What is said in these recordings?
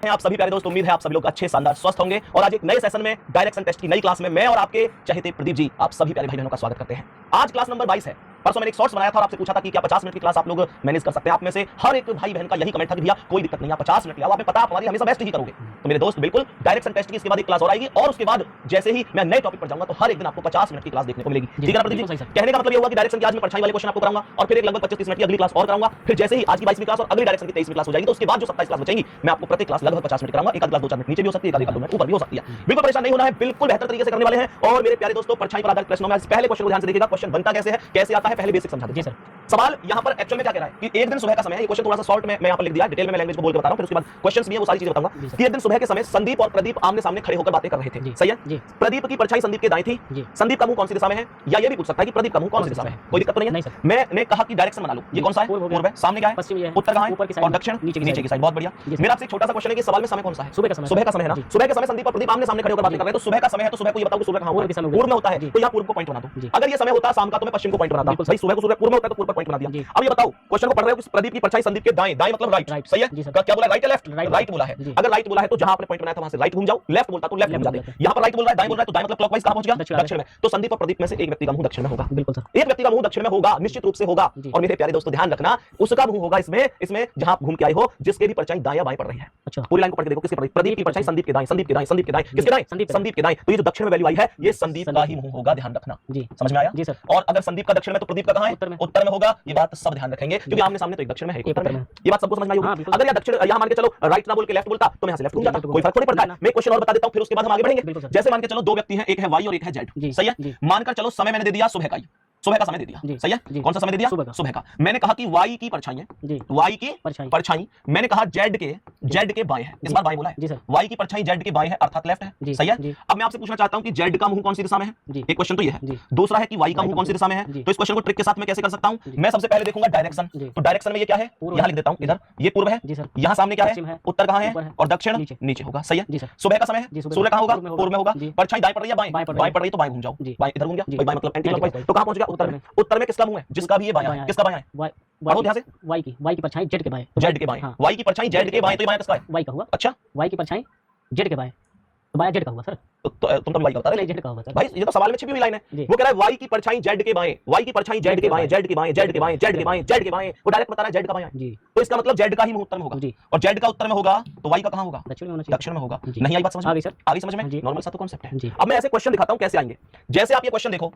आप सभी प्यारे दोस्त, उम्मीद है आप सभी लोग अच्छे शानदार स्वस्थ होंगे। और आज एक नए सेशन में डायरेक्शन टेस्ट की नई क्लास में मैं और आपके चहेते प्रदीप जी आप सभी प्यारे भाई बहनों का स्वागत करते हैं। आज क्लास नंबर 22 है। परसों मैंने एक शॉर्ट्स बनाया था और आपसे पूछा था कि क्या 50 मिनट की क्लास आप लोग मैनेज कर सकते हैं। आप में से हर एक भाई बहन का यही कमेंट था कि भैया कोई दिक्कत नहीं, आप 50 मिनट ले आओ, आपने पता आप हमारी हमेशा बेस्ट ही करोगे। तो मेरे दोस्त बिल्कुल डायरेक्शन टेस्ट की इसके बाद एक क्लास और आएगी और उसके बाद जैसे ही मैं नए टॉपिक पर जाऊंगा तो हर एक दिन आपको 50 मिनट की क्लास देखने को मिलेगी। ठीक है ना प्रदीप जी? कहने का मतलब ये होगा कि डायरेक्शन की आज मैं परछाई वाले क्वेश्चन आपको कराऊंगा और फिर एक लगभग 25-30 मिनट की अगली क्लास और कराऊंगा। फिर जैसे ही आज की 22वीं क्लास और अगली डायरेक्शन की 23वीं क्लास हो जाएगी तो उसके बाद जो 27 क्लास बचेंगी मैं आपको प्रत्येक क्लास लगभग 50 मिनट कराऊंगा। एक क्लास 2-4 मिनट नीचे भी हो सकती है, एक 2 मिनट ऊपर भी हो सकती है। बिल्कुल परेशान नहीं होना है, बिल्कुल बेहतर तरीके से करने वाले हैं। और मेरे प्यारे दोस्तों, परछाई पर आधारित प्रश्नों में पहले क्वेश्चन को ध्यान से देखिएगा। क्वेश्चन बनता कैसे है, कैसे आता है, पहले बेसिक समझा दीजिए। सर सवाल यहाँ पर एक्चुअल में क्या कह रहा है कि एक दिन सुबह का समय है। ये क्वेश्चन थोड़ा सा शॉर्ट में मैं यहाँ पर लिख दिया, डिटेल में मैं लैंग्वेज को बोल के बता रहा हूँ, फिर उसके बाद क्वेश्चंस भी है वो सारी चीजें बताऊंगा। कि एक दिन सुबह के समय संदीप और प्रदीप आमने सामने खड़े होकर बातें कर रहे थे। सही है? प्रदीप की परछाई संदीप के दाएं थी। संदीप का मुंह कौन सी दिशा में है, या ये भी पूछ सकता है कि प्रदीप का मुंह कौन सी दिशा में है। कोई दिक्कत तो नहीं है। मैंने कहा कि डायरेक्शन बना लो। ये कौन सा है? पूर्व है। सामने क्या है? उत्तर कहाँ है? और दक्षिण नीचे की साइड। बहुत बढ़िया। मेरा आपसे छोटा सा क्वेश्चन है कि सवाल में समय कौन सा है? सुबह का समय है ना। सुबह के समय संदीप और प्रदीप आमने सामने खड़े होकर बातें कर रहे हैं। तो सुबह का समय है तो सुबह को ये बताओ कि सुबह कहाँ होता है? पूर्व में होता है। तो यहाँ पूर्व को पॉइंट बना दो। अगर ये समय होता शाम का तो मैं पश्चिम को पॉइंट बनाता। भाई सुबह को सूर्य पूर्व में होता है तो पूर्व पर पॉइंट बना दिया। अब ये बताओ क्वेश्चन को पढ़ रहे हो कि प्रदीप की परछाई संदीप के दाएं, दाएं मतलब राइट। सही है? क्या बोला? राइट या लेफ्ट? राइट बोला है। अगर राइट बोला है तो जहां आपने पॉइंट बनाया था वहां से राइट घूम जाओ। लेफ्ट बोलता तो लेफ्ट घूम जाते। यहां पर राइट बोल रहा है, दाएं बोल रहा है तो दाएं मतलब क्लॉकवाइज कहां पहुंच गया? दक्षिण में। तो संदीप और प्रदीप में से एक व्यक्ति का मुंह दक्षिण में होगा। बिल्कुल सर, एक व्यक्ति का मुंह दक्षिण में होगा, निश्चित रूप से होगा। और मेरे प्यारे दोस्तों ध्यान रखना, उसका मुंह होगा इसमें जहां आप घूम के आए हो, जिसके भी परछाई दाएं या बाएं पड़ रही है। अच्छा, पूरी लाइन को पढ़ के देखो। किसके पड़? प्रदीप की परछाई संदीप के दाएं, संदीप के दाएं, संदीप के दाएं। किसके दाएं? संदीप के दाएं। तो ये जो दक्षिण में वैल्यू आई है ये संदीप का ही मुंह होगा, ध्यान रखना। समझ में आया? जी सर। और अगर संदीप का दक्षिण में तो प्रदीप का कहां है? उत्तर में होगा। ये बात सब ध्यान रखेंगे क्योंकि आमने सामने तो एक दक्षिण में है, एक उत्तर में। ये बात सबको समझ में आई होगी। अगर या दक्षिण यहां मान के चलो राइट ना बोल के लेफ्ट बोलता तो मैं यहां से लेफ्ट घूम जाता, कोई फर्क नहीं पड़ता है। मैं क्वेश्चन और बता देता हूं फिर उसके बाद हम आगे बढ़ेंगे। जैसे मान के चलो दो व्यक्ति हैं, एक है वाई और एक है जेड। सही है? मानकर चलो समय मैंने दे दिया सुबह का, सुबह का समय दे दिया। सही है? कौन सा समय दे दिया? सुबह का। मैंने कहा कि वाई की परछाई है, वाई की परछाई मैंने कहा जेड के बाएं है। इस बार बाएं बोला है। वाई की परछाई जेड के बाएं है अर्थात लेफ्ट है। सही है? अब मैं आपसे पूछना चाहता हूं कि जेड का मुंह कौन सी दिशा में है। एक क्वेश्चन तो ये है। दूसरा है कि वाई का मुंह कौन सी दिशा में है। तो इस क्वेश्चन को ट्रिक के साथ मैं कैसे कर सकता हूं? मैं सबसे पहले देखूंगा डायरेक्शन। तो डायरेक्शन में ये क्या है, यहां लिख देता हूं। इधर ये पूर्व है, यहां सामने क्या है? उत्तर कहां है? और दक्षिण नीचे होगा। सही है? सुबह का समय है, सूर्य कहां होगा? पूर्व में होगा। परछाई दाएं पड़ रही है, बाएं पड़ रही है तो बाएं घूम जाओ। बाएं इधर घूम गया, बाएं मतलब एंटी क्लॉकवाइज। तो कहां पहुंच गया? उत्तर में। उत्तर में किसका मुंह है? जिसका भी ये बायां है। किसका बायां है? पढ़ो ध्यान से। वाई की परछाई जेड के बाएं। जेड के बाएं। वाई की परछाई जेड के बाएं तो ये बायां किसका है? वाई का हुआ। अच्छा, वाई की परछाई जेड के बाएं तो बायां जेड का हुआ सर। तुम तो वाई का बता रहे। जेड का हुआ सर। भाई ये तो सवाल में छिपी हुई लाइन है। वो कह रहा है वाई की परछाई जेड के बाएं, वाई की परछाई जेड के बाएं, जेड के बाएं, जेड के बाएं, जेड के बाएं, जेड के बाएं। वो डायरेक्ट बता रहा है जेड का बायां जी। तो इसका मतलब जेड का ही मुंह उत्तर में होगा। और जेड का उत्तर में होगा तो वाई का कहां होगा? दक्षिण में होना चाहिए। दक्षिण में होगा। नहीं आई बात समझ में? आ गई सर। आगे समझ में? नॉर्मल सा तो कांसेप्ट है। अब मैं ऐसे क्वेश्चन दिखाता हूं कैसे आएंगे। जैसे आप ये क्वेश्चन देखो,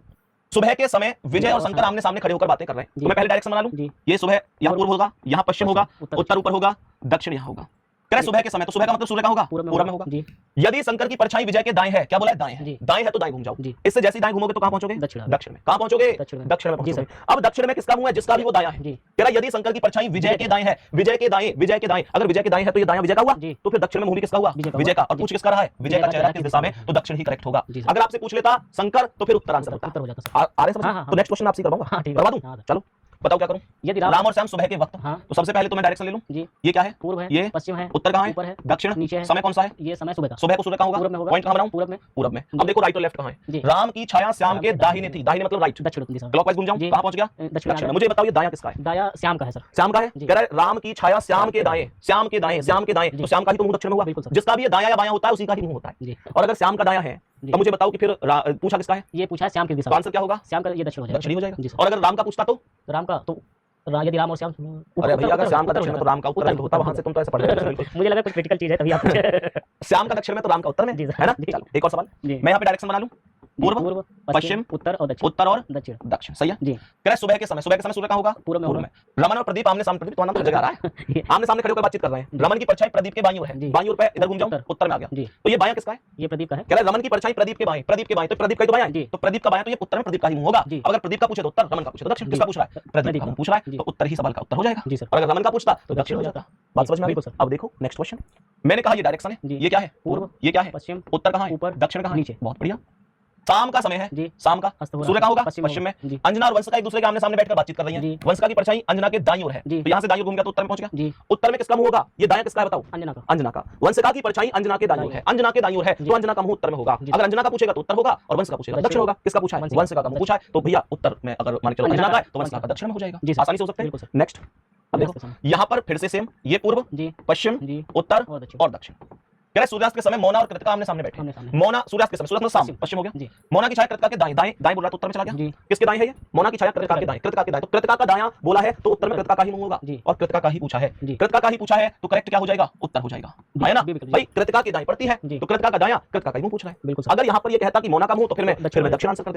सुबह के समय विजय और शंकर आमने सामने खड़े होकर बातें कर रहे हैं। तो मैं पहले डायरेक्शन बना लूं। ये सुबह यहाँ पूर्व होगा, यहाँ पश्चिम होगा, उत्तर ऊपर होगा, दक्षिण यहाँ होगा। कह सुबह के समय तो सुबह का मतलब सूर्य का होगा? पूर्व में होगा। यदि शंकर की परछाई विजय के दाएं है, क्या बोला है? दाएं है। दाएं है तो दाएं घूम जाओ। इससे जैसे दाएं घूमोगे तो कहां पहुंचोगे? दक्षिण में। कहां पहुंचोगे? दक्षिण में पहुंचोगे। अब दक्षिण में किसका मुंह है? जिसका भी वो दायां है। कह रहा यदि शंकर की परछाई विजय के दाएं है, विजय के दाएं, विजय के दाएं, अगर विजय के दाएं है तो ये दायां विजय का हुआ। तो फिर दक्षिण में मुंह भी किसका हुआ? विजय का। और पूछ किसका रहा है? विजय का चेहरा किस दिशा में? तो दक्षिण ही करेक्ट होगा। अगर आपसे पूछ लेता शंकर तो फिर उत्तर आंसर होता। आ रहे समझ? तो नेक्स्ट क्वेश्चन आपसे करवाऊंगा, करवा दूं? चलो बताओ क्या करूं? यदि राम और श्याम सुबह के वक्त, तो सबसे पहले तो मैं डायरेक्शन ले लूं। ये क्या है? पूर्व है, ये पश्चिम है, उत्तर कहां है? ऊपर है, दक्षिण नीचे है। समय कौन सा है? ये समय सुबह का। सुबह को सूर्य कहां होगा? पॉइंट कहां बनाऊं? पूरब में। अब देखो राइट और लेफ्ट कहां है? राम की छाया श्याम के दाहिने थी, दाहिने मतलब राइट, दक्षिण दिशा। क्लॉकवाइज घूम जाऊं, कहां पहुंच गया? दक्षिण। मुझे बताओ ये दायां किसका है? दायां श्याम का है सर। श्याम का है। कह रहा है राम की छाया श्याम के दाएं, श्याम के दाएं, श्याम के दाएं। तो श्याम का ही तो मुंह दक्षिण में हुआ। जिसका भी ये दायां या बायां होता है उसी का ही मुंह होता है। और अगर श्याम का दायां है तो मुझे बताओ कि फिर पूछा किसका है? ये पूछा है श्याम की दिशा। आंसर क्या होगा? श्याम का ये दक्षिण हो जाएगा। दक्षिण हो जाएगा। और अगर राम का पूछता तो? राम का तो यदि राम और श्याम, अरे भैया अगर श्याम का दक्षिण में तो राम का उत्तर होता, वहां से तुम तो ऐसे पढ़ रहे हो। मुझे लगा कुछ क्रिटिकल चीज है तभी आप श्याम का दक्षिण में तो राम का उत्तर में है ना। चलो एक और सवाल, मैं यहाँ पे डायरेक्शन बना लूं। पूर्व, पश्चिम, उत्तर और दक्षिण। सही है? जी। कह सुबह के समय सूर्य कहां होगा? पूर्व में। रमन और प्रदीप आमने सामने, प्रदीप तो नाम तो जगह आ रहा है, आमने सामने खड़े होकर बातचीत कर रहे हैं। रमन की परछाई प्रदीप के बाईं ओर है, बाईं ओर पे इधर घूम जाऊं, उत्तर में आ गया। तो ये बायां किसका है? ये प्रदीप का है। कह रहा है रमन की परछाई प्रदीप के बाईं, प्रदीप के बाईं तो प्रदीप का ही तो बायां है। तो प्रदीप का बायां तो ये उत्तर में प्रदीप का ही मुंह होगा। अगर प्रदीप का पूछे तो उत्तर, रमन का पूछे तो दक्षिण। किसका पूछ रहा है? प्रदीप का पूछ रहा है, तो उत्तर ही सवाल का उत्तर हो जाएगा। और अगर रमन का पूछता तो दक्षिण हो जाता। बात समझ में आ गई? अब देखो नेक्स्ट क्वेश्चन, मैंने कहा ये डायरेक्शन है, ये क्या है? पूर्व, ये क्या है? पश्चिम, उत्तर कहां है? ऊपर, दक्षिण कहां है? नीचे। बहुत बढ़िया। शाम का समय है जी, शाम का सूर्य कहां होगा? पश्चिम में। अंजना और वंशिका एक दूसरे के आमने सामने बैठकर बातचीत कर रही हैं। वंशिका की परछाई अंजना के दाईं ओर है, तो यहां से दाईं ओर घूम गया तो उत्तर में पहुंच गया। उत्तर में किसका मुंह होगा? ये दायां किसका है बताओ? अंजना का। अंजना का। वंशिका की परछाई अंजना के दाईं ओर है, अंजना के दाईं ओर है तो अंजना का मुंह उत्तर में होगा। अगर अंजना का पूछेगा तो उत्तर होगा और वंशिका पूछेगा दक्षिण होगा। किसका पूछा है? वंशिका का मुंह पूछा है, तो भैया उत्तर में अगर मान के चलो अंजना का है तो वंशिका का दक्षिण में हो जाएगा। आसानी से हो सकता है। नेक्स्ट अब देखो यहाँ पर फिर से सेम, ये पूर्व, जी पश्चिम, जी उत्तर और दक्षिण और दक्षिण। कह रहे सूर्यास्त के समय मोना और कृतिका आमने सामने बैठे। आमने सामने। मोना सूर्यास्त के समय, सूर्यास्त मतलब शाम, पश्चिम। पश्चिम हो गया। जी मोना की छाया कृतिका के दाएं, दाएं दाएं बोल रहा तो उत्तर में चला गया। जी किसके दाएं है ये? मोना की छाया कृतिका के दाएं, कृतिका के दाएं। तो कृतिका का दायां बोला है तो उत्तर में कृतिका का ही मुंह होगा जी और कृतिका का ही पूछा है। जी कृतिका का ही पूछा है तो करेक्ट क्या हो जाएगा? उत्तर हो जाएगा, है ना बी विकल्प, भाई? कृतिका की दाएं पड़ती है जी। तो कृतिका का दायां, कृतिका का ही मुंह पूछ रहा है। बिल्कुल सर। अगर यहाँ पर ये कहता कि मोना का मुंह तो फिर मैं दक्षिण दक्षिण आंसर कर देता।